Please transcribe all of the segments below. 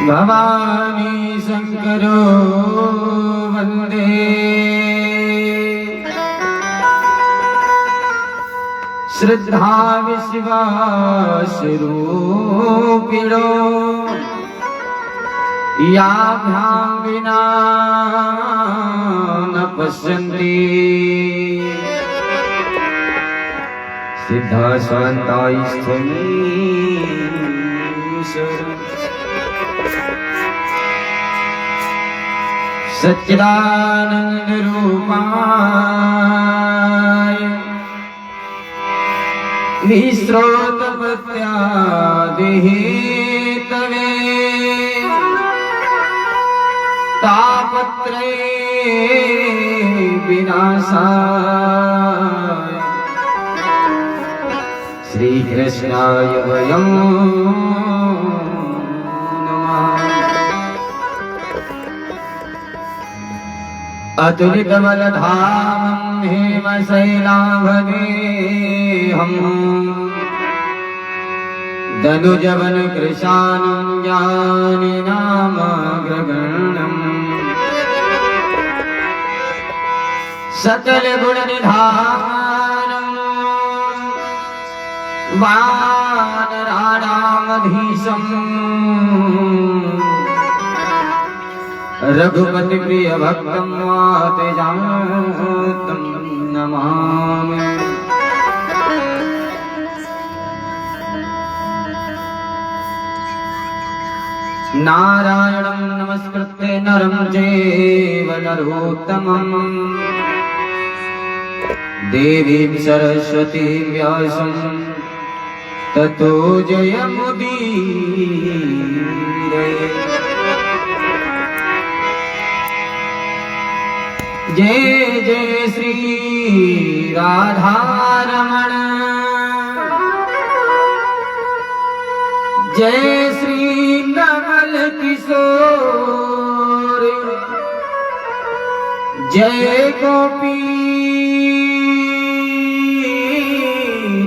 भवानी शंकरो वंदे श्रद्धा विश्वास रूपिणो याभ्यां विना न पश्यन्ति सिद्धा सच्चिदानंद रूपाय निःस्रोतपत्यादिहेतवे तापत्रये विनाशाय श्री कृष्णाय वयं अतुलितबलधामं हेमशैलाभदेहं दनुजवनकृशानं ज्ञानिनामग्रगण्यम् सकलगुणनिधानं वानराणामधीशम् रघुपति प्रिय भक्तं वातजातं नमामि। नारायणं नमस्कृत्य नरं चैव नरोत्तमं देवीं सरस्वतीं व्यासं ततो जयमुदीरये। जय जय श्री राधारमण जय श्री कमल किशोर जय गोपी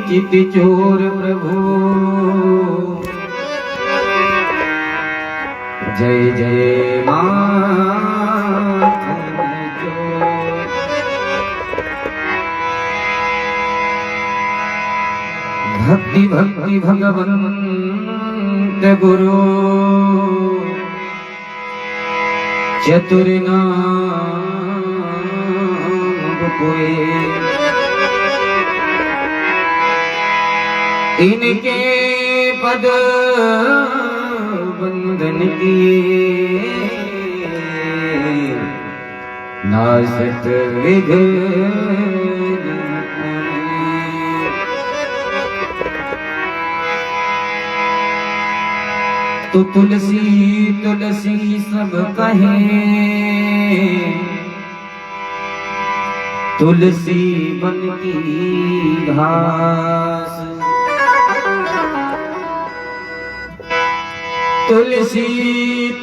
चित चोर प्रभु जय जय माँ भक्ति भक्ति भगवंत गुरु चतुर नाम कोई इनके पद बंधन किए नासित विघ्न तो तुलसी तुलसी सब कहे तुलसी बन की घास तुलसी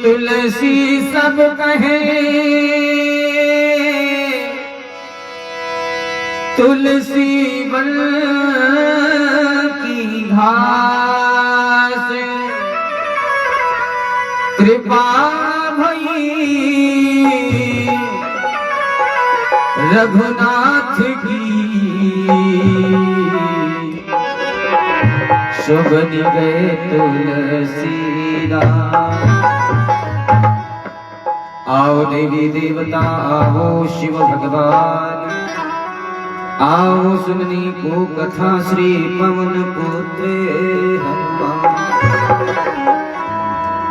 तुलसी सब कहे तुलसी बन की घास कृपा भई रघुनाथ की शोभन गए तुलसीदास। आओ देवी देवता आओ शिव भगवान आओ सुननी को कथा श्री पवन पुत्र हनुमान।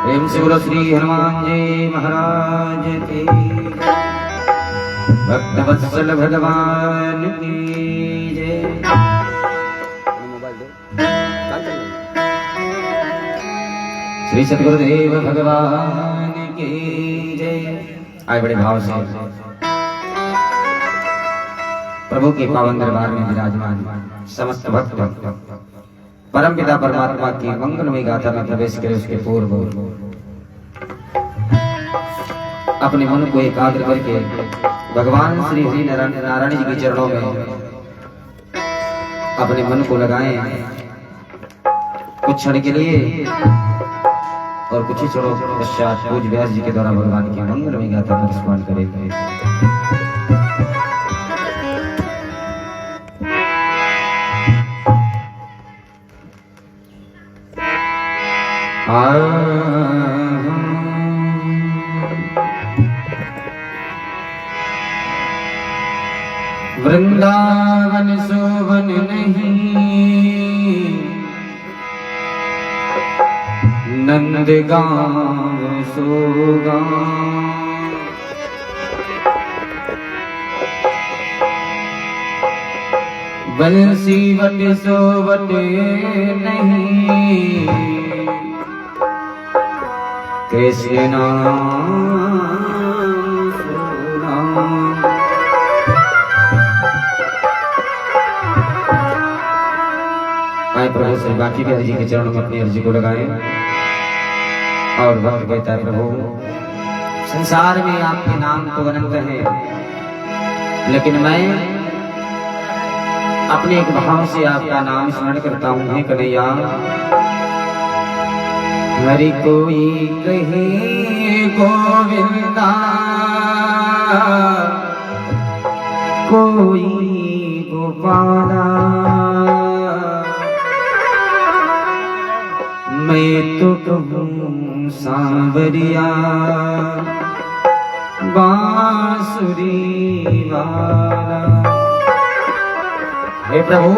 प्रेम से बोलो श्री हनुमान जी महाराज की भक्तवत्सल भगवान की जय। श्री सद्गुरुदेव भगवान की जय। आए बड़े भाव से प्रभु के पावन दरबार में विराजमान समस्त भक्त परमपिता परमात्मा की मंगलमय गाथा में प्रवेश करे उसके पूर्व अपने मन को एकाग्र करके भगवान श्री हरि नारायण जी के चरणों में अपने मन को लगाएं कुछ क्षण के लिए और कुछ ही क्षणों पश्चात पूज्य व्यास जी के द्वारा भगवान की मंगलमय गाथा का स्मरण करेंगे। वृंदावन शोभन नहीं, नंदगांव सोगा। बंसी वट सोवट नहीं, कृष्ण नाम सोना। आए प्रभु श्री बाकी भी हरि जी के चरणों में अपनी अर्जी को लगाएं और भक्त कहता है, प्रभु संसार में आपके नाम तो अनंत है, लेकिन मैं अपने एक भाव से आपका नाम स्मरण करता हूँ। हे कन्हैया, हरि कोई कहे गोविंदा, कोई गोपाला, मैं तो कहूँ सांवरिया बांसुरी वाला। हे प्रभु,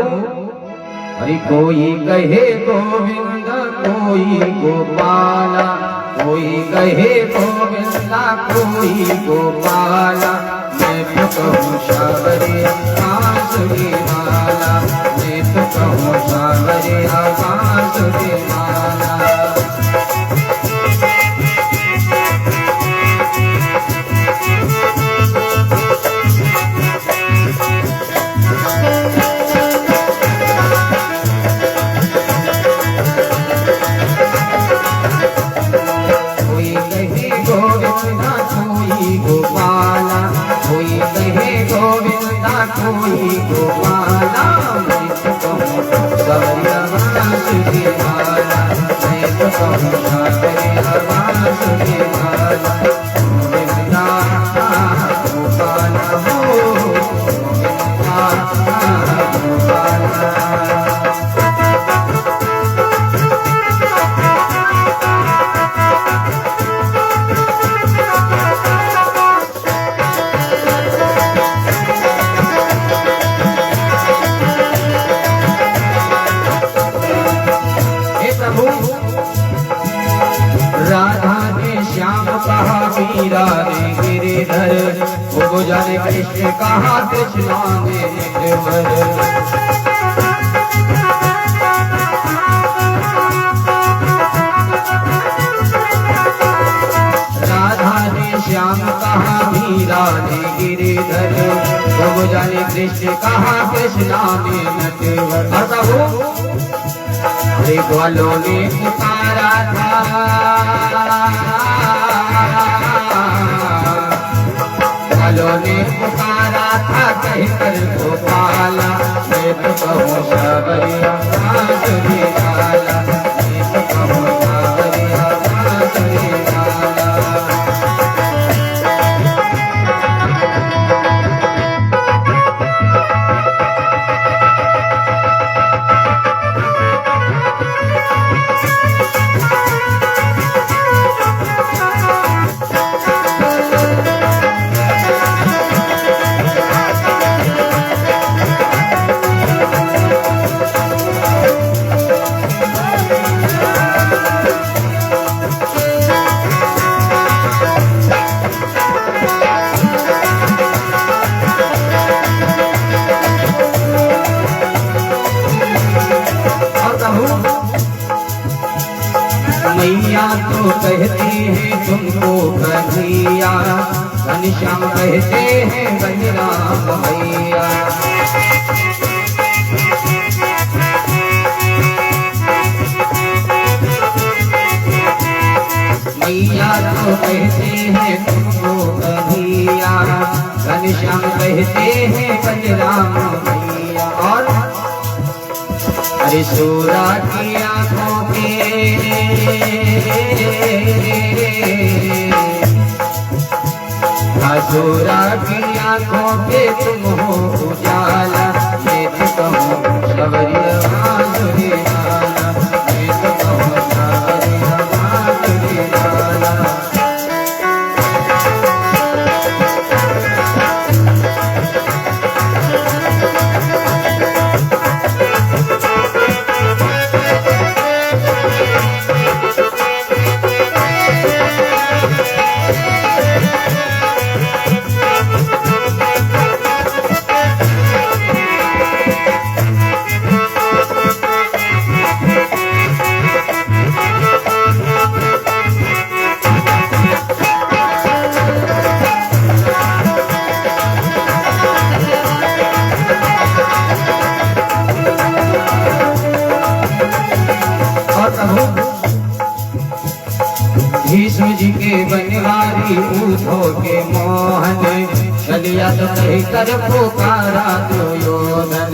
हरि कोई कहे गोविंद, कोई गोपाला, कोई कहे गोविंदा, कोई गोपाला, मैं तो कहूँ सांवरिया बांसुरी वाला, मैं तो कहूँ सांवरिया बांसुरी वाला। कोई गोपाला, मैं तो कहूँ सांवरिया बांसुरी वाला, मैं तो कहूँ सांवरिया बांसुरी वाला। गोविंदा गोपाला हो, गोविंदा गोपाला। राधा ने श्याम कहा मीरा ने गिरिधर, वो जाने कृष्ण कहा कृष्णा ने निर्भर। राधा ने श्याम कहा मीरा ने गिरिधर, वो जाने कृष्ण कहा कृष्णा ने नटवर। ग्वालों ने पुकारा था, ग्वालों ने पुकारा था, कहकर गोपाला, मैं तो कहूँ सांवरिया बांसुरी वाला, मैं तो कहूँ सांवरिया बांसुरी वाला। मैया तो कहती है तुमको कन्हैया, घनश्याम कहते हैं बलराम भैया। मैया तो कहते हैं तुमको कन्हैया, घनश्याम कहते हैं बलराम भैया। और अरे सूरा की आंखों के सूरा की आंखों पे तुम हो उजाला, मैं तो कहूँ शबरी माधुरी लाला, मैं तो कहूँ शबरी माधुरी लाला। भीष्म जी के बनवारी उठो के मोहन, चलिया तो कही कर पुकारा दुर्योधन।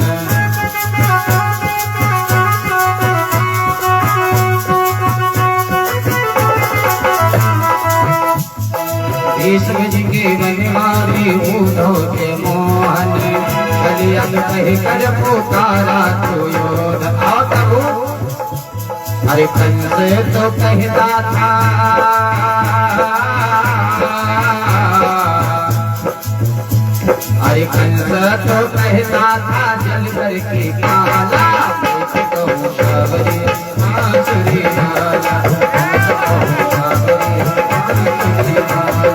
भीष्म जी के बनवारी उठो के मोहन, चलिया तो कही कर पुकारा दुर्योधन। अरे कंस तो कहता था अरे कंस तो कहता था जल भर के काला, तो शबरी माधुरी लाला, शबरी माधुरी लाला।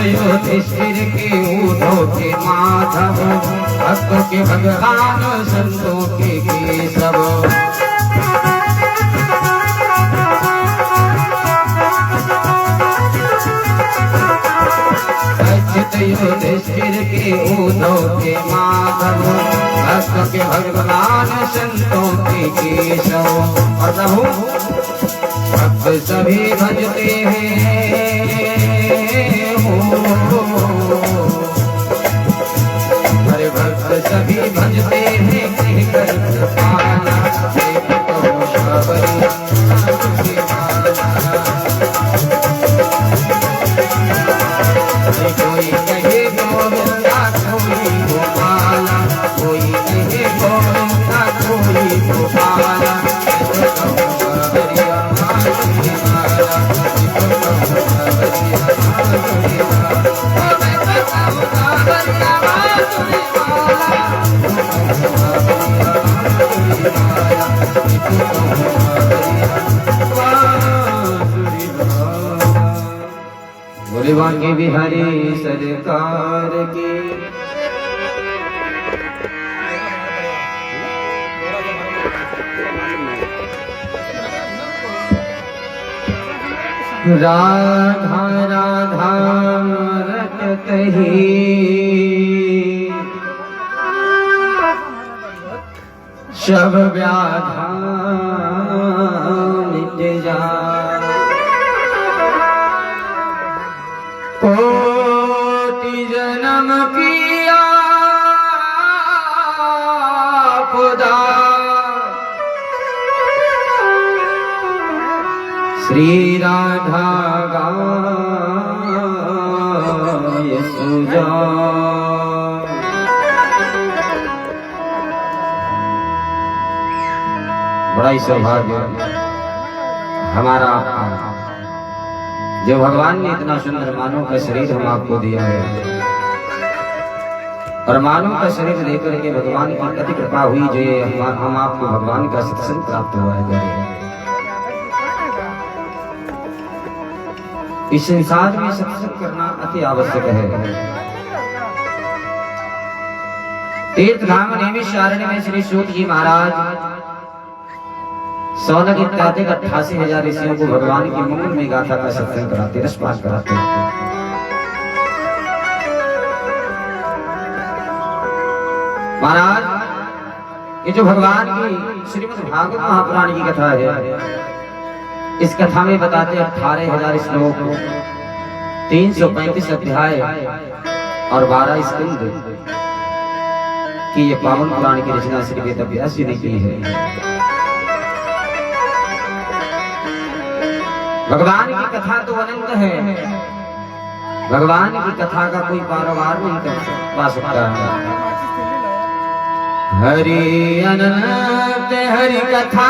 युधिष्ठिर के ऊँटों के माधव, भक्तों के भगवान संतों के केशव। युधिष्ठिर के ऊँटों के माधव, भक्तों के भगवान संतों के केशव। और भक्त सभी भजते हैं हरे भक्त सभी भजते हैं कहकर कृपाला, तो शबरी माधुरी लाला। कोई कहे गोविंदा कोई गोपाला, कोई कहे गोविंदा कोई गोपाला, बोले बांके बिहारी सरकार की। राधा राधा रटत ही शब व्याधा मिट जाए, कोटि जन्म किया खुदा श्री राधा गाय सुजा। बड़ा ही सौभाग्य हमारा आपका, जो भगवान ने इतना सुंदर मानव का शरीर हम आपको दिया है, और मानव का शरीर लेकर के भगवान की अति कृपा हुई जो हम आपको भगवान का सत्संग प्राप्त हुआ है। इस संसार में सत्संग करना अति आवश्यक है। तीर्थ धाम नैमिषारण्य में श्री सूत जी महाराज सौनक इत्यादि 88,000 ऋषियों को भगवान की मंगल में गाथा का सत्संग कराते, रसपान कराते। महाराज, ये जो भगवान की श्रीमद् भागवत महापुराण की कथा है, इस कथा में बताते 18,000 श्लोक, 335 अध्याय और 12 स्कंद कि ये पावन पुराण की रचना श्री वेदव्यास जी ने की है। भगवान की कथा तो अनंत है, भगवान की कथा का कोई पारावार नहीं कर सकता। हरि अनंत हरि कथा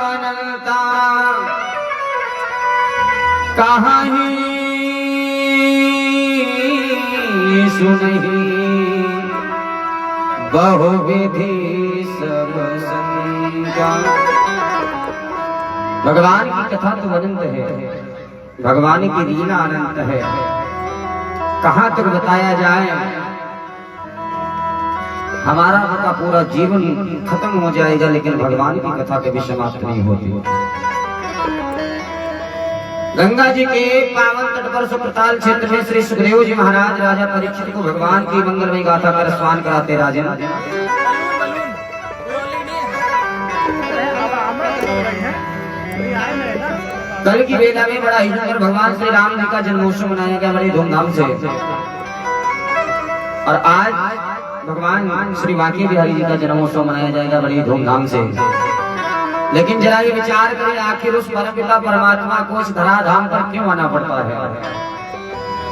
अनंता, कहाँ ही सुनहि बहुविधि सब संगा। भगवान की कथा तो अनंत है, भगवान की लीला अनंत है, कहाँ तक बताया जाए। हमारा का पूरा जीवन खत्म हो जाएगा, लेकिन भगवान की कथा कभी समाप्त नहीं होती। गंगा जी के पावन तट पर सुप्रताल क्षेत्र में श्री सुखदेव जी महाराज राजा परीक्षित को भगवान की मंगलमय गाथा का रसपान कराते। राजन, कल की बेला में बड़ा ही सुंदर भगवान श्री राम जी का जन्मोत्सव मनाया गया बड़ी धूमधाम से, और आज भगवान श्री बांके बिहारी जी का जन्मोत्सव मनाया जाएगा बड़ी धूमधाम से। लेकिन जरा ये विचार करें, आखिर उस परमपिता परमात्मा को इस धराधाम पर क्यों आना पड़ता है?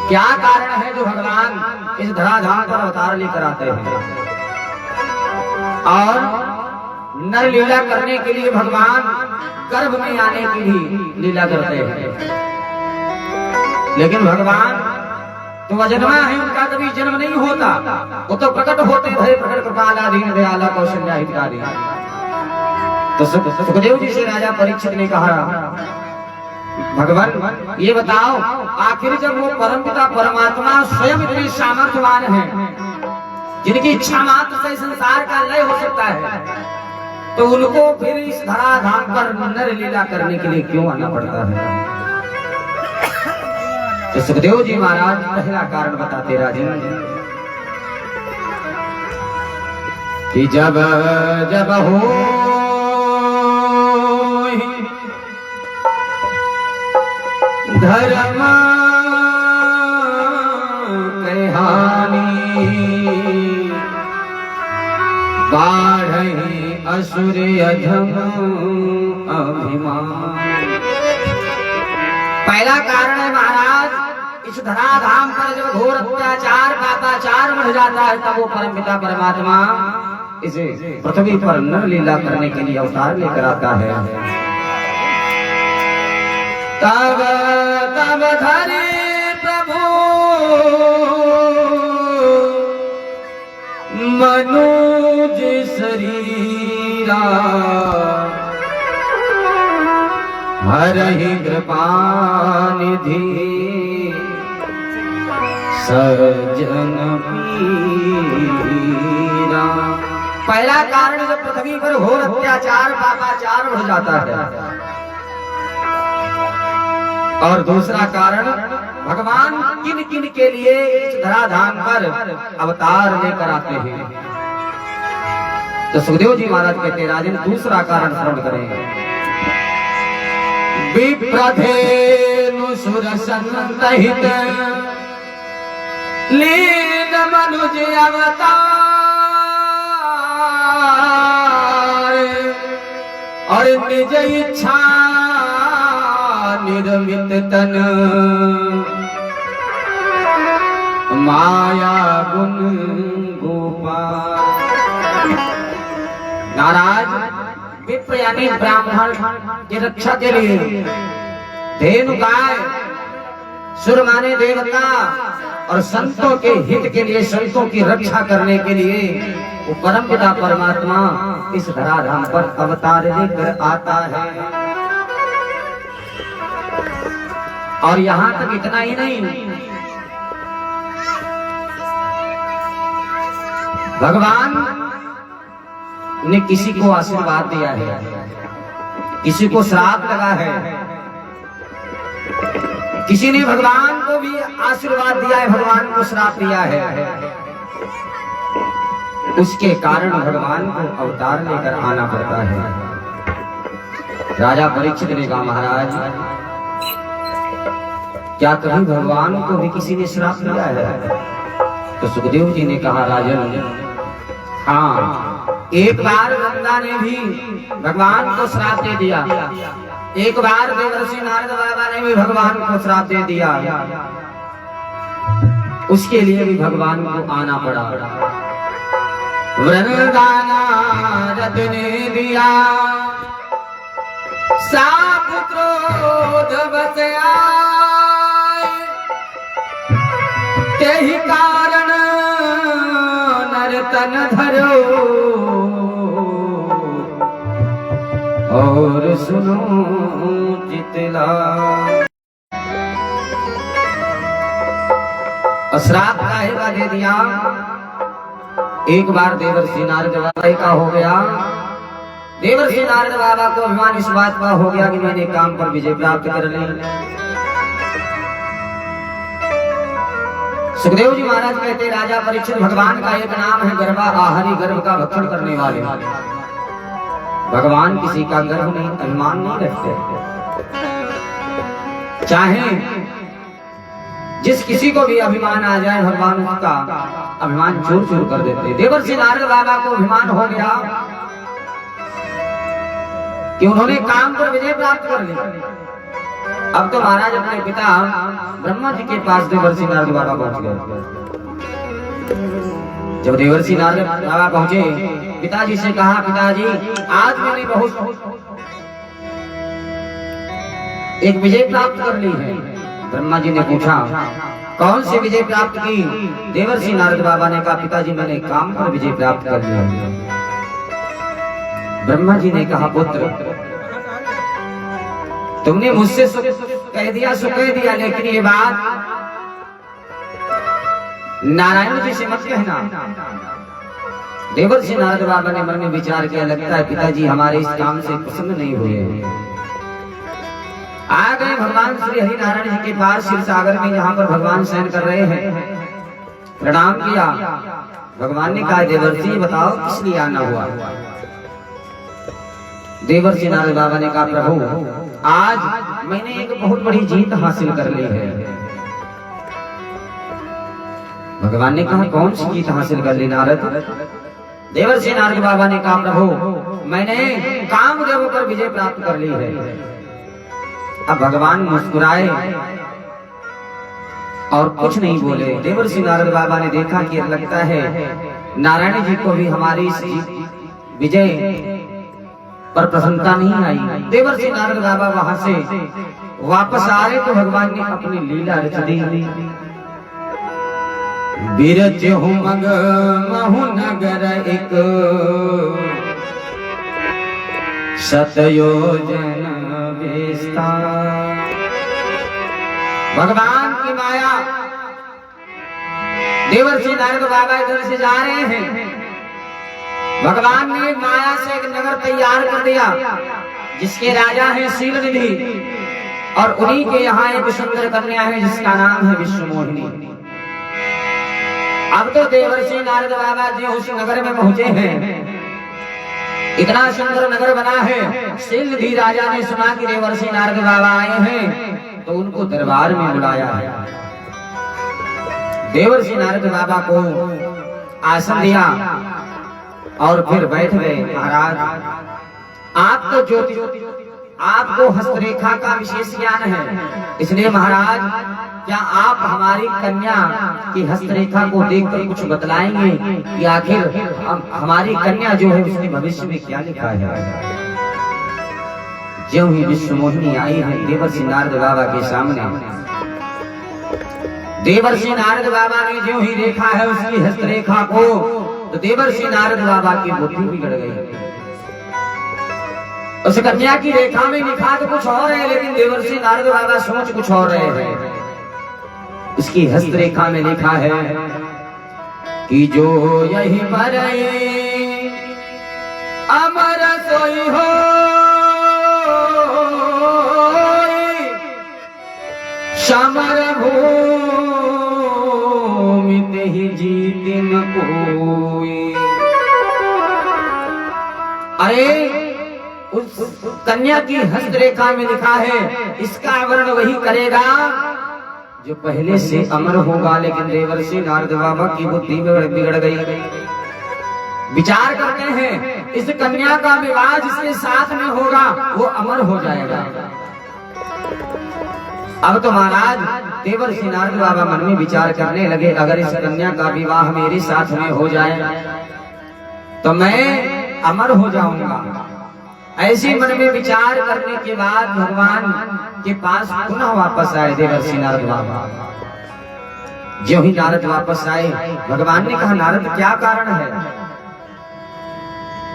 क्या कारण है जो भगवान इस धराधाम पर अवतार लेकर आते हैं? और नर लीला करने के लिए भगवान गर्भ में आने की भी लीला करते हैं। लेकिन भगवान तो अजन्मा है, उनका कभी जन्म नहीं होता, वो तो प्रकट होते थे। प्रकट कृपाला दीन दयाला कौशल्या हितकारी। तो सुखदेव जी से राजा परीक्षित ने कहा, भगवान ये बताओ, आखिर जब वो परमपिता परमात्मा स्वयं इतने सामर्थ्यवान हैं, जिनकी इच्छा मात्र से संसार का लय हो सकता है, तो उनको फिर इस धराधाम पर नर लीला करने के लिए क्यों आना पड़ता है? तो सुखदेव जी महाराज पहला कारण बताते राजन कि जब जब हो धर्म कहानी, बाढ़हि असुर अधम अभिमान। पहला कारण है महाराज, इस धराधाम पर जब घोर अत्याचार पापाचार बढ़ जाता है, तब वो परमपिता परमात्मा इसे पृथ्वी पर नर लीला करने के लिए अवतार लेकर आता है। तब तब धरे प्रभु मनुज शरीरा, हरहि कृपानिधि सज्जन पीरा। पहला कारण जब पृथ्वी पर घोर अत्याचार पापाचार बढ़ जाता है, और दूसरा कारण भगवान किन किन के लिए इस धराधाम पर अवतार लेकर आते हैं। तो सुखदेव जी महाराज कहते हैं, राजन दूसरा कारण श्रवण करेंगे। विप्रधेनु सुरसंतहित लीन मनुज अवतार, और निज इच्छा निर्मित तन माया गुण गोपाल। नाराज विप्र यानी ब्राह्मण की रक्षा के लिए, धेनु गाय, सुर माने देवता और संतों के हित के लिए, संतों की रक्षा करने के लिए वो परम पिता परमात्मा इस धराधाम पर अवतार लेकर आता है। और यहाँ तक इतना ही नहीं, भगवान ने किसी को आशीर्वाद दिया है, किसी को श्राप लगा है, किसी ने भगवान को भी आशीर्वाद दिया है, भगवान को श्राप दिया है। उसके कारण भगवान को अवतार लेकर आना पड़ता है। राजा परीक्षित ने कहा, महाराज क्या कभी भगवान को भी किसी ने श्राप दिया है? तो सुखदेव जी ने कहा, राजन हाँ, एक बार गंगा ने भी भगवान को श्राप दे दिया, एक बार देवर्षि नारद बाबा ने भी भगवान को श्राप दे दिया, उसके लिए भी भगवान को आना पड़ा। वृंदानारद ने दिया साप क्रोध बस आए, तेहि कारण नर्तन धरो और सुनो जितला। श्राप काहे दे दिया? एक बार देवर्षि नारद बाबा का हो गया, देवर्षि नारद बाबा को अभिमान इस बात का हो गया कि मैंने काम पर विजय प्राप्त कर ली। सुखदेव जी महाराज कहते, राजा परीक्षित भगवान का एक नाम है गर्भा आहारी, गर्भ का भक्षण करने वाले। भगवान किसी का गर्भ नहीं, अभिमान नहीं रखते, चाहे जिस किसी को भी अभिमान आ जाए भगवान उसका अभिमान चूर चूर कर देते। देवर्षि नारद बाबा को अभिमान हो गया कि उन्होंने काम पर विजय प्राप्त कर ली। अब तो महाराज अपने पिता ब्रह्मा जी के पास देवर्षि नारद बाबा पहुंच गए। जब देवर्षि नारद बाबा पहुंचे, पिताजी से कहा, पिताजी आज मैंने बहुत एक विजय प्राप्त कर ली है। ब्रह्मा जी ने पूछा, कौन सी विजय प्राप्त की? देवर्षि नारद बाबा ने कहा, पिताजी मैंने काम पर विजय प्राप्त कर लिया। ब्रह्मा जी ने कहा, पुत्र तुमने मुझसे कह दिया सो कह दिया, लेकिन ये बात नारायण जी से मत कहना। देवर्षि नारद बाबा ने मन में विचार किया, लगता है पिताजी हमारे इस काम से प्रसन्न नहीं हुए। आ गए भगवान श्री हरि नारायण जी के पास, क्षीर सागर में जहाँ पर भगवान शयन कर रहे हैं। प्रणाम किया। भगवान ने कहा, देवर्षि बताओ किस लिए आना हुआ? देवर्षि नारद बाबा ने कहा, प्रभु आज मैंने एक बहुत बड़ी जीत हासिल कर ली है। भगवान ने कहा, कौन सी जीत हासिल कर ली नारद? देवर्षि नारद बाबा ने कहा, प्रभु मैंने कामदेव पर विजय प्राप्त कर ली है। अब भगवान मुस्कुराए और कुछ नहीं बोले। देवर्षि नारद बाबा ने देखा कि लगता है नारायण जी को भी हमारी इस विजय पर प्रसन्नता नहीं आई। देवर्षि नारद बाबा वहां से वापस आ रहे तो भगवान ने अपनी लीला रच दी। बिरज हूँ मग महु नगर एक शतयोजन विस्तार। भगवान की माया, देवर्षि नारद बाबा इधर से जा रहे हैं, भगवान ने माया से एक नगर तैयार कर दिया जिसके राजा हैं शीलनिधि, और उन्हीं के यहाँ एक सुंदर कन्या है जिसका नाम है विश्वमोहिनी। अब तो देवर्षि नारद बाबा जी उस नगर में पहुंचे हैं। इतना सुंदर नगर बना है। शीलनिधि राजा ने सुना कि देवर्षि नारद बाबा आए हैं तो उनको दरबार में बुलाया है। देवर्षि नारद बाबा को आसन दिया और फिर बैठ गए। महाराज आपको ज्योति, आपको हस्तरेखा का विशेष ज्ञान है, इसलिए महाराज क्या आप हमारी कन्या की हस्तरेखा को देखकर कुछ बतलाएंगे कि आखिर हमारी कन्या जो है उसके भविष्य में क्या लिखा है? ज्यों ही विश्व मोहिनी आई है देवर्षि नारद बाबा के सामने, देवर्षि नारद बाबा ने ज्यों ही देखा है उसकी हस्तरेखा को, तो देवर्षि नारद बाबा की बुद्धि बिगड़ गई। उस कन्या की रेखा में लिखा तो कुछ और है, लेकिन देवर्षि नारद बाबा सोच कुछ और रहे हैं। उसकी हस्तरेखा में लिखा है कि जो यही मरे अमर सोई हो, समर भूमि ही जीत न कोई। अरे उस कन्या की हस्तरेखा में लिखा है इसका वर्ण वही करेगा जो पहले से अमर होगा। लेकिन देवर्षि नारद बाबा की बुद्धि बिगड़ गई। विचार करते हैं इस कन्या का विवाह जिसके साथ में होगा वो अमर हो जाएगा। अब तो महाराज देवर्षि नारद बाबा मन में विचार करने लगे, अगर इस कन्या का विवाह मेरे साथ में हो जाए तो मैं अमर हो जाऊंगा। ऐसी मन में विचार करने के बाद भगवान के पास पुनः वापस आए देवर्षि नारद बाबा। जो ही नारद वापस आए, भगवान ने कहा नारद क्या कारण है?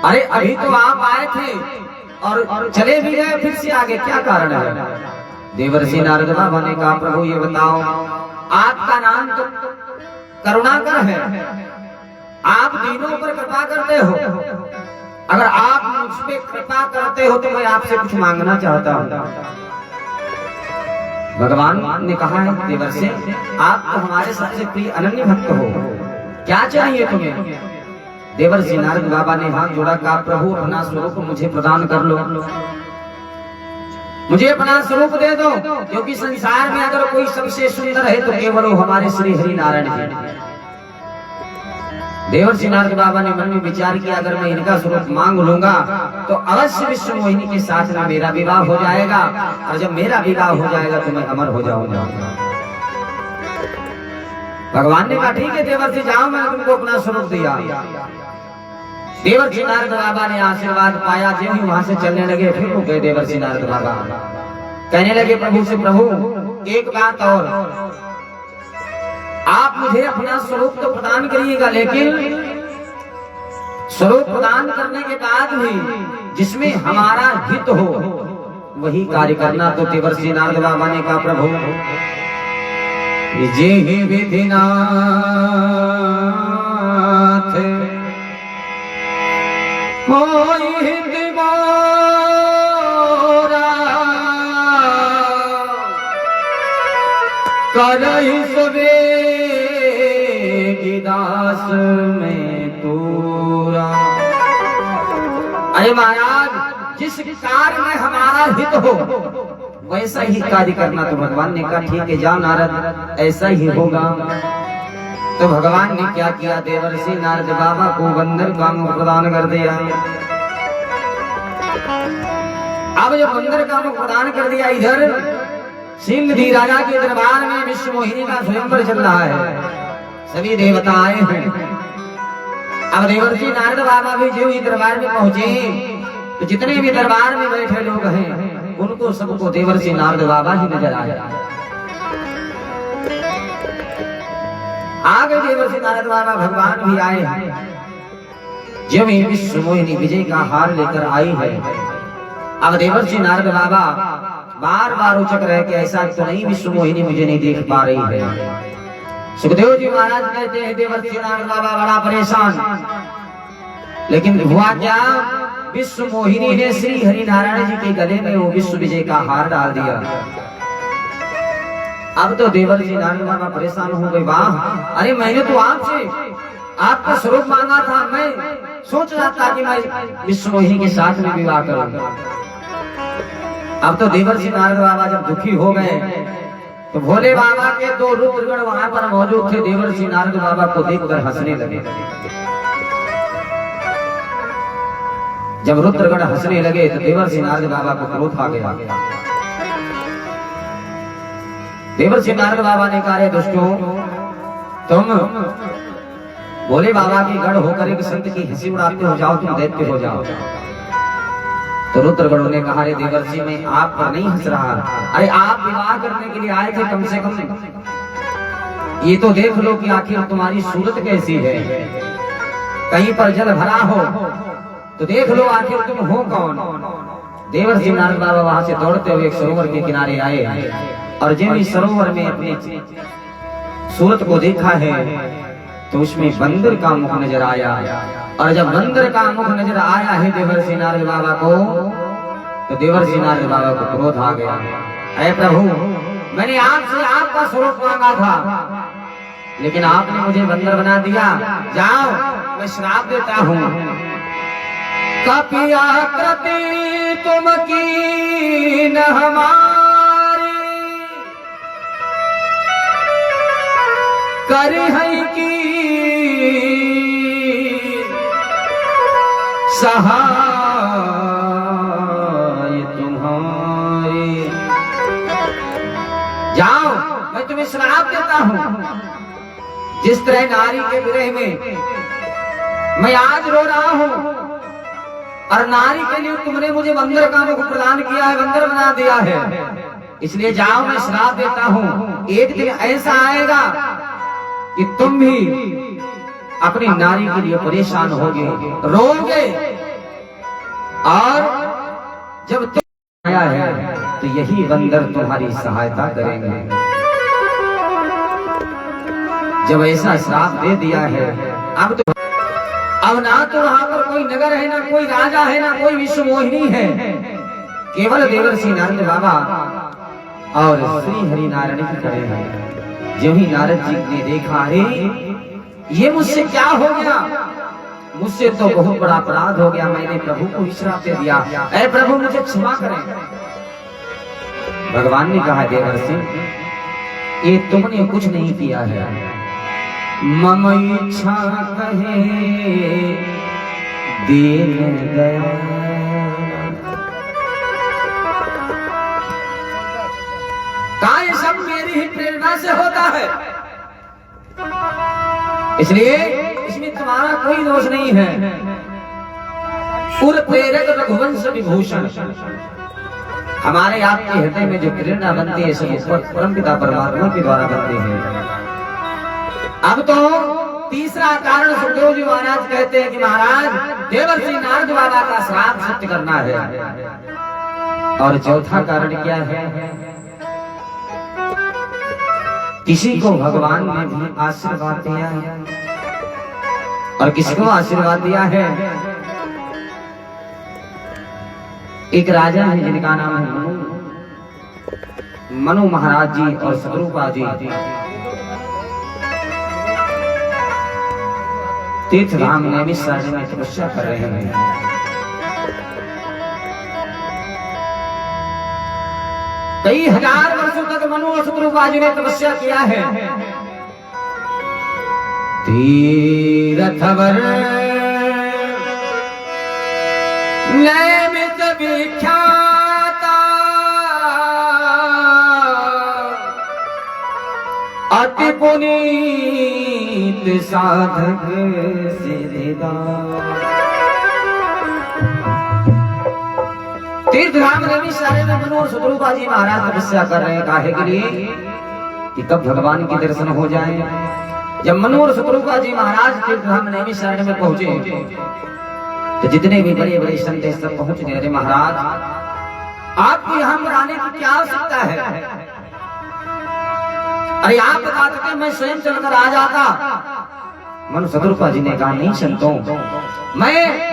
अरे अभी तो आप आए थे और चले भी गए, फिर से आगे क्या कारण है? देवर्षि नारद बाबा ने कहा प्रभु ये बताओ, आपका नाम तो करुणाकर है, आप दीनों पर कृपा करते हो, अगर आप मुझ पे कृपा करते हो तो मैं आपसे कुछ मांगना चाहता हूँ। भगवान ने कहा है देवर्षि आप तो हमारे सबसे प्रिय अनन्य भक्त हो, क्या चाहिए तुम्हें? देवर्षि नारद बाबा ने हाथ जोड़ा, कहा प्रभु अपना स्वरूप मुझे प्रदान कर लो, मुझे अपना स्वरूप दे दो, क्योंकि संसार में अगर कोई सबसे सुंदर है तो केवल वो हमारे श्री हरि नारायण जी। देवर्षि नारद बाबा ने मन में विचार किया अगर मैं इनका स्वरूप मांग लूंगा तो अवश्य विश्व मोहिनी के साथ में मेरा विवाह हो जाएगा, और जब मेरा विवाह हो जाएगा तो मैं अमर हो जाऊंगा। भगवान ने कहा ठीक है देवर्षि जाओ, मैंने तुमको अपना स्वरूप दिया। देवर्षि नारद बाबा ने आशीर्वाद पाया, जो ही वहां से चलने लगे फिर रुक गए। देवर्षि नारद बाबा कहने लगे प्रभु से, प्रभु एक बात और, आप मुझे अपना स्वरूप तो प्रदान करिएगा, लेकिन स्वरूप प्रदान करने के बाद भी जिसमें हमारा हित हो वही कार्य करना। तो देवर्षि नारद बाबा ने कहा प्रभु जे विधिनाथ होई हित मोरा करहि सबे दास में तूरा। अरे महाराज जिस कार्य में हमारा हित हो वैसा ही कार्य करना। तो भगवान ने कहा ठीक है जाओ नारद, ऐसा ही होगा। तो भगवान ने क्या किया, देवर्षि नारद बाबा को बंदर काम प्रदान कर दिया। अब जब बंदर काम प्रदान कर दिया, इधर सिंहधी राजा के दरबार में विश्व मोहिनी का स्वयंवर चल रहा है, सभी देवता आए हैं। अब देवर्षि नारद बाबा भी जो ही दरबार में पहुंचे तो जितने भी दरबार में बैठे लोग हैं उनको सबको देवर्षि नारद बाबा ही नजर आए। आगे देवर्षि नारद बाबा भगवान भी आए हैं। जब ही विश्व मोहिनी विजय का हार लेकर आई है, अब देवर्षि नारद बाबा बार बार उचक रहे कि ऐसा तो नहीं विश्व मोहिनी मुझे नहीं देख पा रही है। सुखदेव जी महाराज कहते हैं देवर्षि नारद बाबा बड़ा परेशान, लेकिन हुआ क्या, विश्व मोहिनी ने श्री हरि नारायण जी के गले में वो विश्व विजय का हार डाल दिया। अब तो देवर्षि नारद बाबा परेशान हो गए, वाह अरे मैंने तो आपसे आपका स्वरूप मांगा था, मैं सोच रहा था कि मैं विश्व मोहिनी के साथ में विवाह करूं। अब तो देवर्षि नारद बाबा जब दुखी हो गए तो भोले बाबा के दो रुद्रगण वहां पर मौजूद थे, देवर्षि नारद बाबा को देखकर हंसने लगे। जब रुद्रगण हंसने लगे तो देवर्षि नारद बाबा को क्रोध आ गया। देवर्षि नारद बाबा ने कहा दुष्टों, तुम भोले बाबा के गढ़ होकर एक संत की हंसी उड़ाते हो, जाओ तुम दैत्य हो जाओ। तो रुद्रगणों ने कहा, रे देवर्षि मैं आप पर नहीं हंस रहा, अरे आप विवाह करने के लिए आए थे, कम से कम ये तो देख लो कि आखिर तुम्हारी सूरत कैसी है। कहीं पर जल भरा हो तो देख लो आखिर तुम हो कौन। देवर्षि नारद बाबा वहां से दौड़ते हुए एक सरोवर के किनारे आए और जब इस सरोवर में अपने सूरत को देखा है तो उसमें बंदर का मुख नजर आया। और जब बंदर का मुख नजर आया है देवर्षि नारद बाबा को, तो देवर्षि नारद बाबा को क्रोध आ गया। ऐ प्रभु, मैंने आपसे आपका स्वरूप मांगा था, लेकिन आपने मुझे बंदर बना दिया। जाओ, मैं श्राप देता हूँ। कपिया कृति तुम की न हमारी, कर है की सहाय तुम्हारी। जाओ, मैं तुम्हें श्राप देता हूँ। जिस तरह नारी के विरह में मैं आज रो रहा हूँ और नारी के लिए तुमने मुझे बंदर का मुख प्रदान किया है, बंदर बना दिया है, इसलिए जाओ, मैं श्राप देता हूँ। एक दिन ऐसा आएगा कि तुम भी अपनी नारी के लिए परेशान होगे, रोगे, और जब तुम आया है तो यही बंदर तुम्हारी सहायता करेंगे। जब ऐसा श्राप दे दिया है, अब ना तो वहां पर कोई नगर है, ना कोई राजा है, ना कोई विश्व मोहिनी है, केवल देवर्षि नारद बाबा और श्री हरि नारायण जी खड़े हैं। जो ही नारद जी ने देखा, अरे ये मुझसे क्या हो गया, मुझसे तो बहुत बड़ा अपराध हो गया, मैंने प्रभु को श्राप दे दिया, ऐ प्रभु मुझे क्षमा करें। भगवान ने कहा, देवर्षि ये तुमने कुछ नहीं किया है, मम इच्छा कहे दीन गया। क्या ये सब मेरी ही प्रेरणा से होता है, इसलिए इसमें तुम्हारा कोई दोष नहीं है। पूर्व प्रेरक रघुवंश विभूषण, हमारे आपके हृदय में जो प्रेरणा बनती है सब परमपिता परमात्मा के द्वारा बनती है। अब तो तीसरा कारण सुखदेव जी महाराज कहते हैं कि महाराज देवर्षि नारद बाबा का श्राप सत्य करना है। और चौथा कारण क्या है, किसी को भगवान ने भी आशीर्वाद दिया है, और किसको आशीर्वाद दिया है, एक राजा है जिनका नाम है मनु महाराज जी और सतरूपा जी। तीर्थ धाम नैमिषारण्य में तपस्या कर रहे हैं। कई हजार वर्षों तक मनु और सतरूपा जी ने तपस्या किया है। तीर्थवर नैमिष विख्याता अति पुनीत साधक सिद्धिदाता। तीर्थधाम नैमिषारण्य में मनु और सतरूपा जी महाराज तपस्या कर रहे हैं, काहे के लिए कि कब भगवान के दर्शन हो जाए। जब मनु और सतरूपा जी महाराज तीर्थधाम नैमिषारण्य में पहुंचे तो जितने भी बड़े बड़े संत सब पहुंच गए। अरे महाराज, आपको यहाँ पर आने की क्या आवश्यकता है, अरे आप बताते मैं स्वयं चलकर आ जाता। मनु सतरूपा जी ने कहा, नहीं संतों, मैं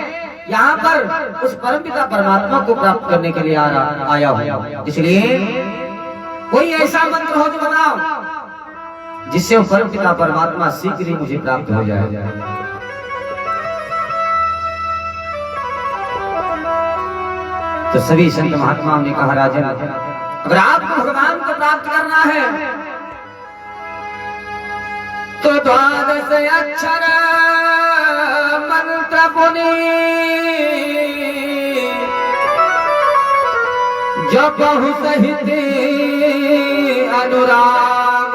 यहाँ पर उस परमपिता परमात्मा को प्राप्त करने के लिए आया हूँ, इसलिए कोई ऐसा मंत्र हो तो बताओ जिससे वो परमपिता परमात्मा शीघ्र ही मुझे प्राप्त हो जाए। तो सभी संत महात्माओं ने कहा, राजन, अगर आपको भगवान को प्राप्त करना है तो 12 अक्षर मंत्र पुनी जपहु सहित अनुराग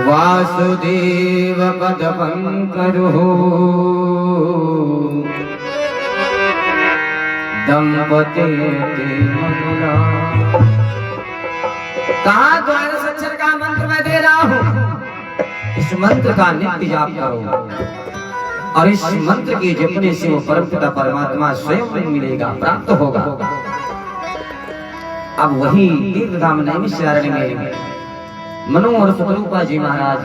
वासुदेव पद पंकरु दंपति कहा द्वार अक्षर का मंत्र मैं दे रहा हूं, इस मंत्र का नित्य जाप करो और इस मंत्र के जपने से वो परमपिता परमात्मा स्वयं मिलेगा, प्राप्त होगा। अब वही तीर्थधाम नैमिषारण्य में मनु और स्वरूपा जी महाराज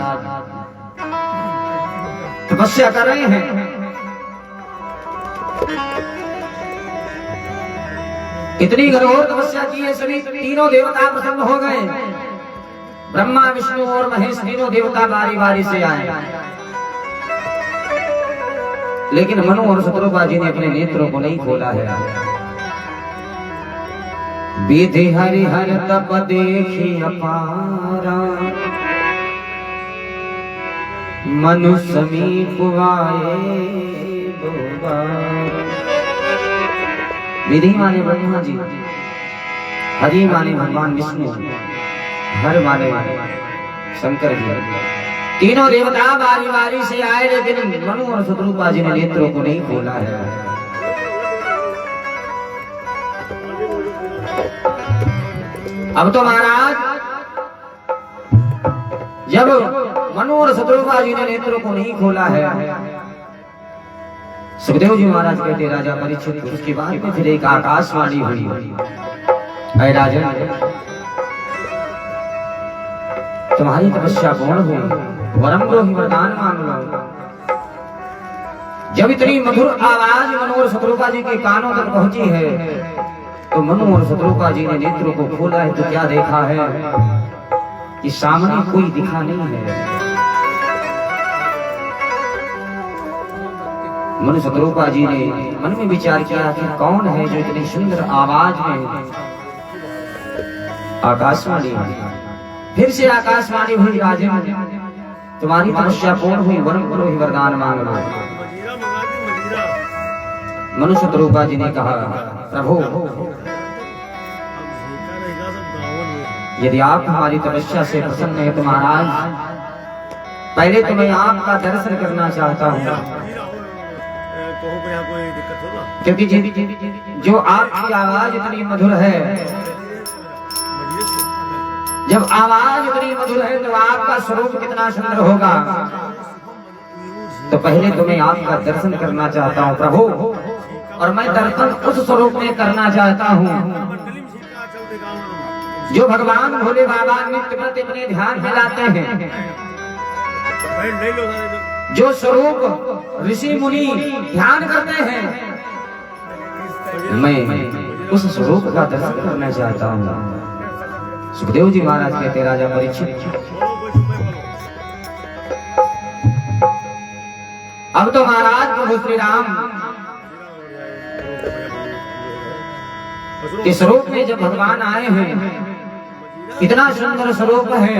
तपस्या कर रहे हैं। इतनी घोर तपस्या की है, सभी तीनों देवता प्रसन्न हो गए। ब्रह्मा विष्णु और महेश तीनों देवता बारी बारी से आए, लेकिन मनु और शत्रुपा जी ने अपने नेत्रों को नहीं खोला है। विधि हरिहर तप देखी अपारा, मनु समीप आए दोबारा। विधि माने ब्रह्मा जी, हरि माने भगवान विष्णु, हर माने शंकर जी। तीनों देवता बारी बारी से आए, लेकिन मनु और शत्रुपा जी ने नेत्रों को नहीं खोला है। अब तो महाराज जब मनु और शत्रुपा जी ने नेत्रों को नहीं खोला है, सुखदेव जी महाराज कहते राजा परीक्षित, उसके बाद में फिर एक आकाशवाणी हुई, अरे राजन तुम्हारी तपस्या पूर्ण हुई, वरम दो ही वरदान मांग लो। जब इतनी मधुर आवाज मनु और शत्रुपा जी के कानों तक पहुंची है, तो मनु और शत्रुपा जी ने नेत्रों को खोला है, तो क्या देखा है कि सामने कोई दिखा नहीं है। मनु शत्रुपा जी ने मन में विचार किया कि कौन है जो इतनी सुंदर आवाज में आकाशवाणी हुई। फिर से आकाशवाणी हुई, राजन तुम्हारी तपस्या पूर्ण हुई, वरम करो ही वरदान मांग लो। मनु शत्रुपा जी ने कहा प्रभु यदि आप हमारी तपस्या से प्रसन्न है तो महाराज पहले तो मैं आपका दर्शन करना चाहता हूँ, क्योंकि जो आपकी आवाज इतनी मधुर है, जब आवाज इतनी मधुर है तो आपका स्वरूप कितना सुंदर होगा। तो पहले तो मैं आपका दर्शन करना चाहता हूँ प्रभु, और मैं दर्शन उस स्वरूप में करना चाहता हूँ जो भगवान भोले बाबा नित्य प्रति अपने ध्यान में लाते हैं, जो स्वरूप ऋषि मुनि ध्यान करते हैं। मैं उस स्वरूप का दर्शन करना चाहता हूँ। सुखदेव जी महाराज कहते राजा परीक्षित, अब तो महाराज प्रभु श्री राम के स्वरूप में जब भगवान आए हैं, इतना सुंदर स्वरूप है,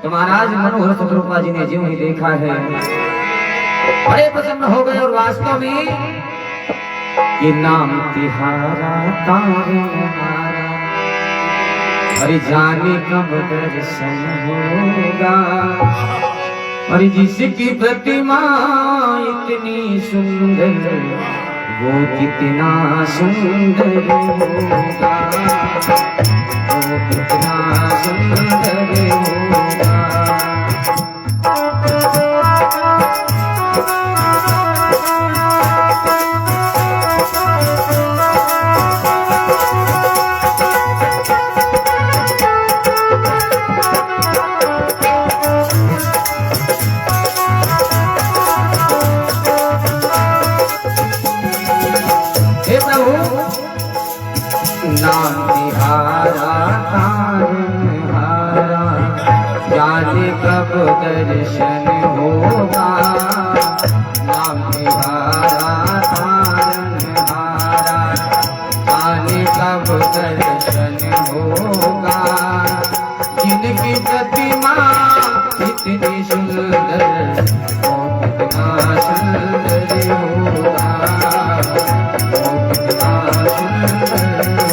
तो महाराज मनु और शत्रुपा जी ने ज्यों ही देखा है बड़े प्रसन्न हो गए। और वास्तव में ये नाम तिहारा तारा, अरे जाने कब दर्शन होगा, अरे जिसकी प्रतिमा इतनी सुंदर वो कितना सुंदर होगा, वो कितना सुंदर होगा। जाने कब दर्शन होगा, नाम तिहारा तारनहारा, जाने कब दर्शन होगा, जिनकी प्रतिमा इतनी सुंदर वो कितना सुंदर होगा, वो कितना सुंदर होगा।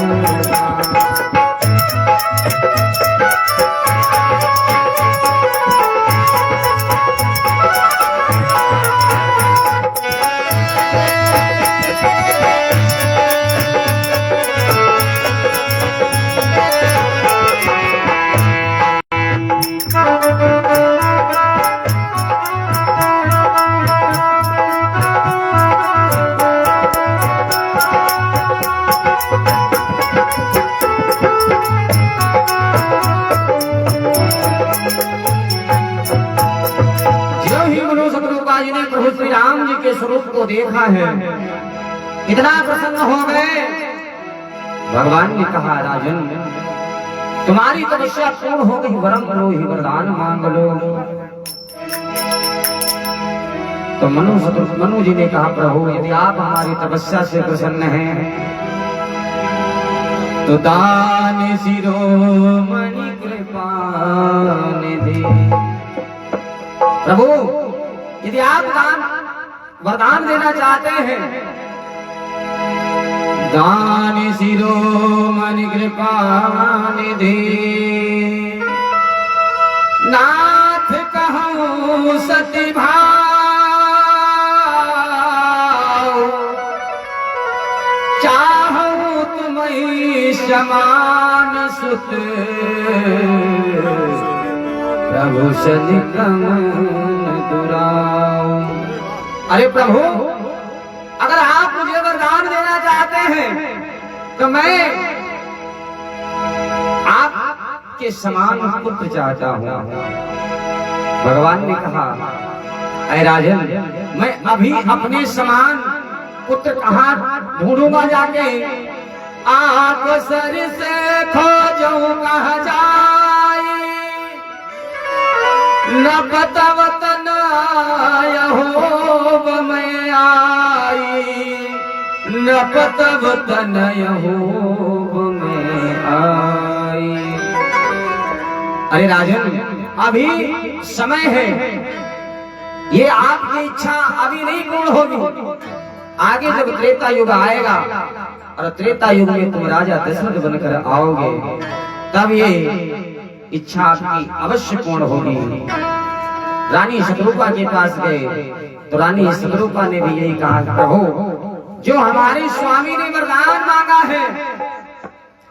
स्वरूप को देखा है, इतना प्रसन्न हो गए। भगवान ने कहा, राजन तुम्हारी तपस्या पूर्ण हो गई, वरम लो ही वरदान मांग लो। तो मनु जी ने कहा, प्रभु यदि आप हमारी तपस्या से प्रसन्न हैं तो दान शिरोमणि कृपा निधि। प्रभु यदि आप वरदान देना चाहते हैं, दान शिरोमणि कृपा निधि, नाथ कहूँ सती भाव, चाहूँ तुम्हें समान सुत, प्रभु सदिकम दुराऊ। अरे प्रभु, अगर आप मुझे वरदान देना चाहते हैं तो मैं आपके समान पुत्र चाहता हूँ। भगवान ने कहा, ऐ राजन मैं अभी अपने समान पुत्र कहाँ ढूंढूंगा जाके, आप सर से खोजूं कहाँ जाए, न पतवत न यहोव में आई, न पतवत न यहोव में आई। अरे राजन अभी समय है, ये आपकी इच्छा अभी नहीं पूर्ण होगी। आगे जब त्रेता युग आएगा और त्रेता युग में तुम राजा दशरथ बनकर आओगे, तब ये इच्छा आपकी अवश्य पूर्ण होगी। रानी शतरूपा के पास गए तो रानी शतरूपा ने भी यही कहा, प्रभु जो हमारे स्वामी ने वरदान मांगा है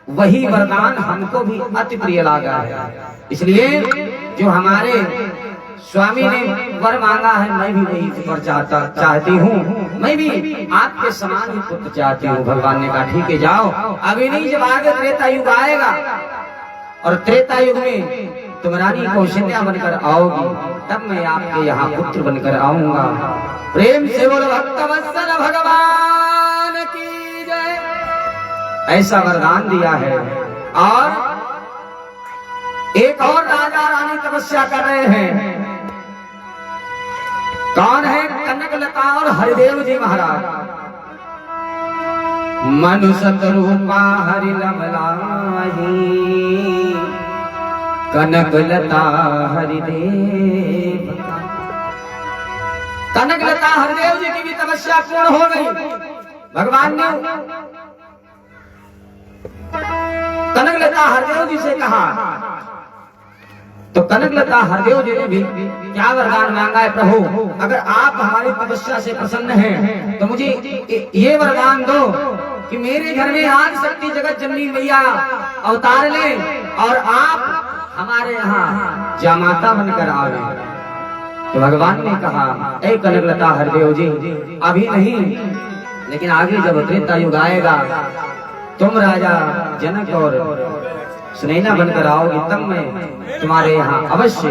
वही वरदान हमको भी अति प्रिय लगा है, इसलिए जो हमारे स्वामी ने वर मांगा है मैं भी वही वर चाहती हूँ, मैं भी आपके समान ही पुत्र चाहती हूँ। भगवान ने कहा, ठीक है जाओ, अभी नहीं, जब आगे त्रेता युग आएगा और त्रेता युग में तुम रानी कौशल्या बनकर आओगी, तब मैं आपके यहाँ पुत्र बनकर आऊंगा। प्रेम से बोलो भक्तवत्सल भगवान की जय। ऐसा वरदान दिया है। और एक और राजा रानी तपस्या कर रहे हैं। कौन है? कनकलता और हरिदेव जी महाराज। मनु सतरूपा हरि लमलाही, कनकलता हरिदेव। कनकलता हरिदेव जी की भी तपस्या पूर्ण हो गई। भगवान ने कनकलता हरिदेव जी से कहा, तो कनकलता हरिदेव जी ने भी क्या वरदान मांगा है, प्रभु अगर आप हमारी तपस्या से प्रसन्न हैं तो मुझे ये वरदान दो कि मेरे घर में आदि शक्ति जगत जननी मैया अवतार ले और आप हमारे यहाँ जामाता बनकर आवे। तो भगवान ने कहा, ऐ कनकलता हरिदेव जी अभी नहीं, लेकिन आगे जब त्रेता युग आएगा तुम राजा जनक और सुनैना बनकर आओगे, तब मैं तुम्हारे यहाँ अवश्य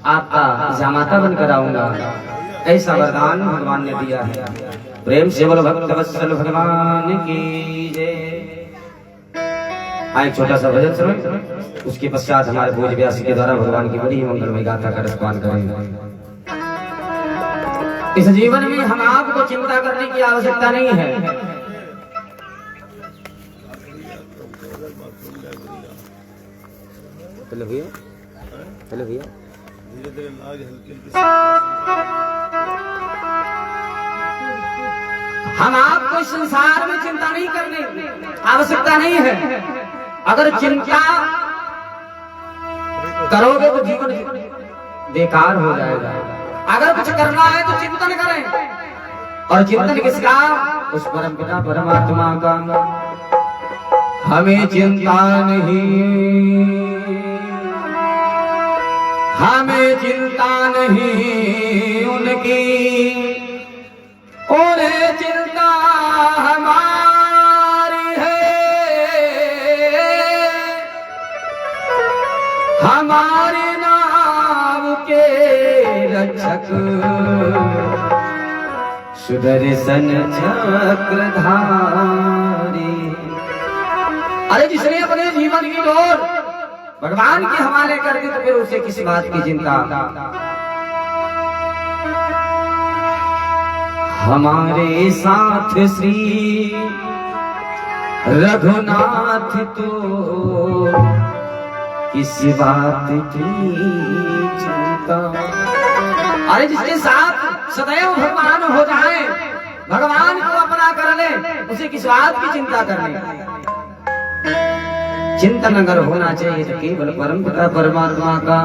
आपका जामाता बनकर आऊंगा। ऐसा वरदान भगवान ने दिया है। प्रेम से बोलो भक्तवत्सल भगवान की जय। आए छोटा सा भजन सुनो, उसके पश्चात हमारे भोज व्यास के द्वारा भगवान की बड़ी मंगलमय गाथा का रसपान करेंगे। इस जीवन में हम आपको चिंता करने की आवश्यकता नहीं है। चलो भैया, चलो भैया, धीरे धीरे लाग हल्की। हम आपको संसार में चिंता नहीं करने आवश्यकता नहीं है। अगर चिंता करोगे तो जीवन बेकार हो जाएगा। अगर कुछ करना है तो चिंतन करें, और चिंतन किसका? उस परम पिता परमात्मा का। हमें चिंता नहीं, हमें चिंता नहीं उनकी, उन्हें चिंता हमारी है। हमारे नाम के रक्षक सुदर्शन चक्रधारी। अरे जिसने अपने जीवन की डोर भगवान के हवाले कर दी तो फिर उसे किसी बात की चिंता। हमारे साथ श्री रघुनाथ तो किसी बात की चिंता। अरे जिसके साथ सदैव भगवान हो जाए, भगवान को अपना कर ले, उसे किस बात की चिंता करनी। चिंतन अगर होना चाहिए तो केवल परम पिता परमात्मा का।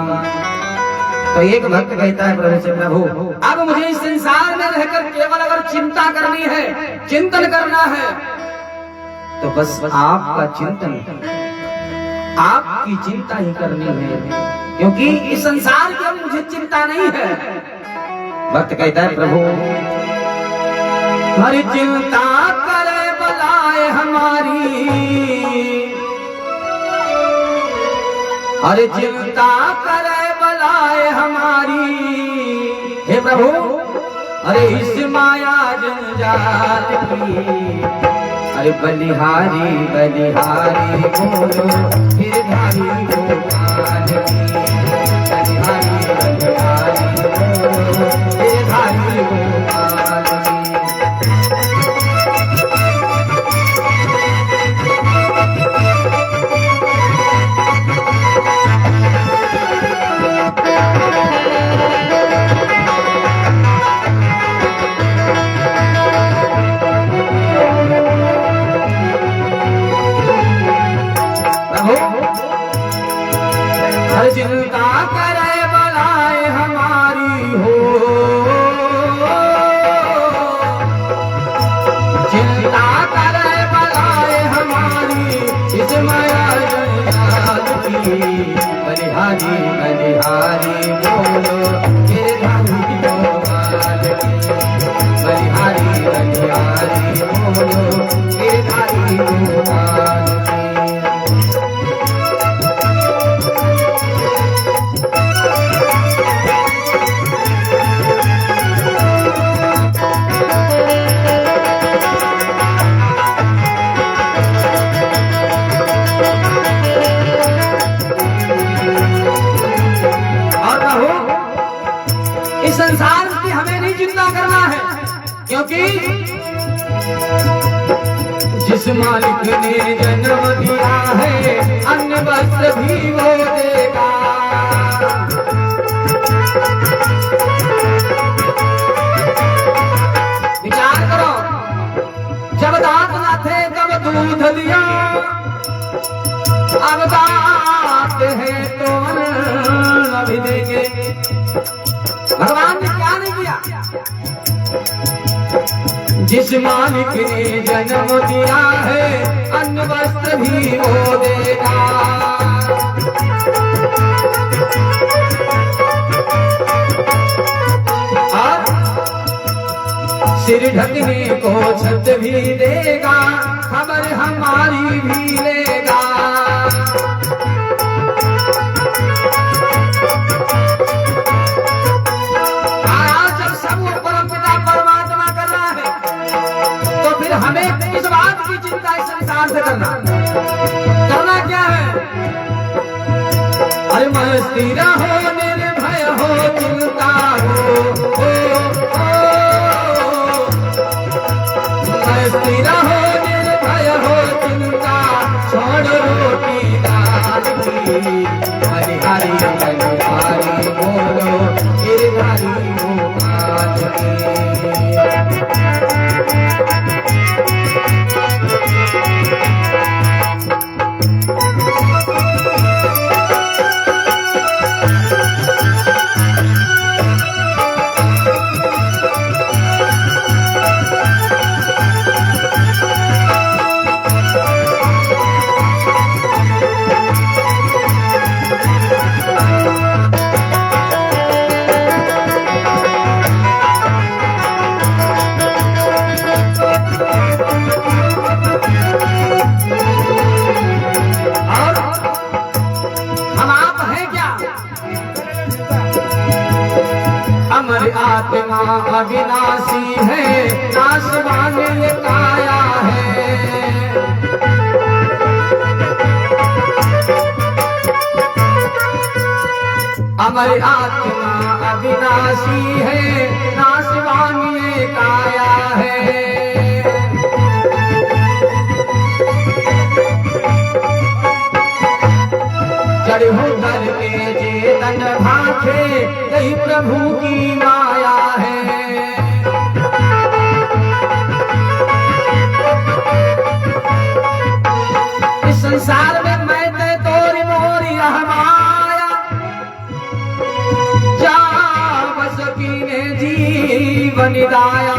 तो एक भक्त कहता है प्रभु से, प्रभु अब मुझे इस संसार में रहकर केवल अगर चिंता करनी है, चिंतन करना है, तो बस आपका चिंतन, आपकी चिंता ही करनी है, क्योंकि इस संसार की अब मुझे चिंता नहीं है। भक्त कहता है, प्रभु हर चिंता करे बलाए हमारी, हर चिंता करे बलाए हमारी। हे प्रभु अरे इस माया जंजाल की, अरे बलिहारी बलिहारी बोलो गिरधारी गोपाल की, बलिहारी बलिहारी बोलो गिरधारी गोपाल की। चिंता करे बलाए हमारी हो, चिंता करे बलाए हमारी इस माया जंजाल की। बलिहारी बलिहारी बोलो गिरधारी गोपाल की, बलिहारी बलिहारी बोलो गिरधारी गोपाल की। संसार की हमें नहीं चिंता करना है, क्योंकि जिस मालिक ने जन्म दिया है अन्न वस्त्र भी वो देगा। विचार करो, जब दांत ना थे तब दूध दिया, अब दांत है तो अन्न भी देंगे। भगवान ने क्या नहीं किया? जिस मालिक ने जन्म दिया है अन्न वस्त्र भी वो देगा। और सिर ढकने को छत भी देगा, खबर हमारी भी लेगा। हमें इस बात की चिंता इस संसार से करना क्या है? अरे मस्ती रहो निर्भय हो चिंता हो, मस्ती रहो निर्भय हो चिंता, छोड़ रोटी दाल की। बलिहारी बलिहारी बोलो गिरधारी गोपाल की। आत्मा अविनाशी है, नाशवान ये काया है। अमर आत्मा अविनाशी है, नाशवान ये काया है। चढ़ो करके चेतन भाखे, यही प्रभु की माया है। इस संसार में मैं ते तोरी मोरी रहमाया, जा बस कीने जीवन दाया।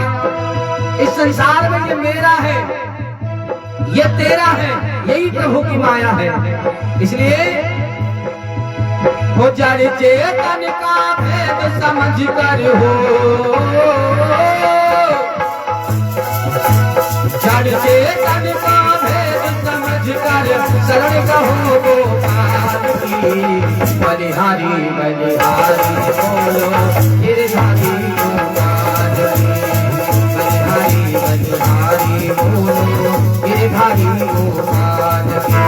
इस संसार में ये मेरा है, ये तेरा है, यही प्रभु की माया है। इसलिए हो जड़ चेतन का भेद समझ कर हो, जड़ चेतन का भेद समझ कर शरण कहो गोपाल की। बलिहारी बलिहारी बोलो गिरधारी गोपाल की। बलिहारी बलिहारी बोलो गिरधारी गोपाल की।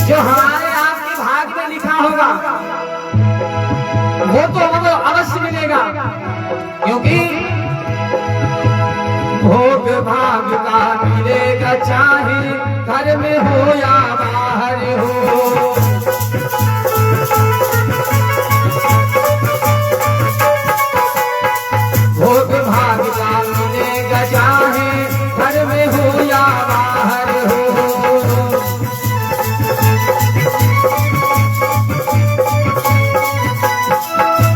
जो हमारे आपके भाग में लिखा होगा वो तो हमें अवश्य मिलेगा, क्योंकि भोग भाग का मिलेगा, चाहे घर में हो या बाहर हो। भोग भाग का मिलेगा, चाहे घर में हो या बाहर हो।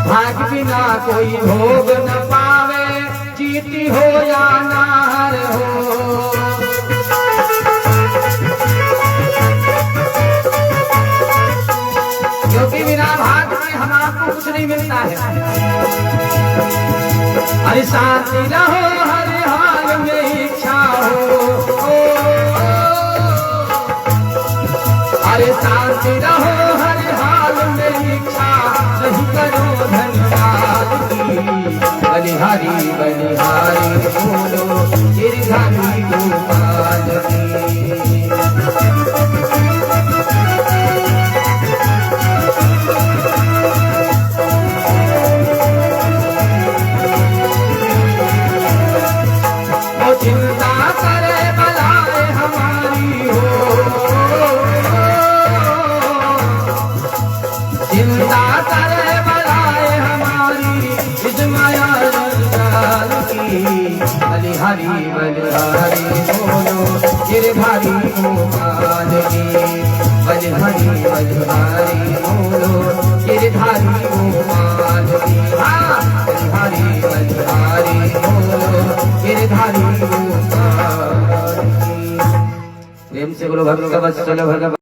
भाग बिना कोई भोग न पावे, जीती हो या नार हो। क्योंकि बिना भाग के हम आपको कुछ नहीं मिलता है। अरे शांति रहो हर हाल में इच्छा हो, अरे शांति रहो हर हाल में इच्छा, नहीं करो धन्यवाद की। बलिहारी बलिहारी बोलो गिरधारी गोपाल की। वो चिंता करे बलाए हमारी हो, चिंता करे बलाए हमारी, इस माया जंजाल की। बलिहारी बलिहारी बोलो गिरधारी गोपाल की। बलिहारी बलिहारी बोलो गिरधारी गोपाल की। हाँ, बलिहारी बलिहारी बोलो गिरधारी गोपाल की। प्रेम से बोलो भक्त वत्सल भगवान।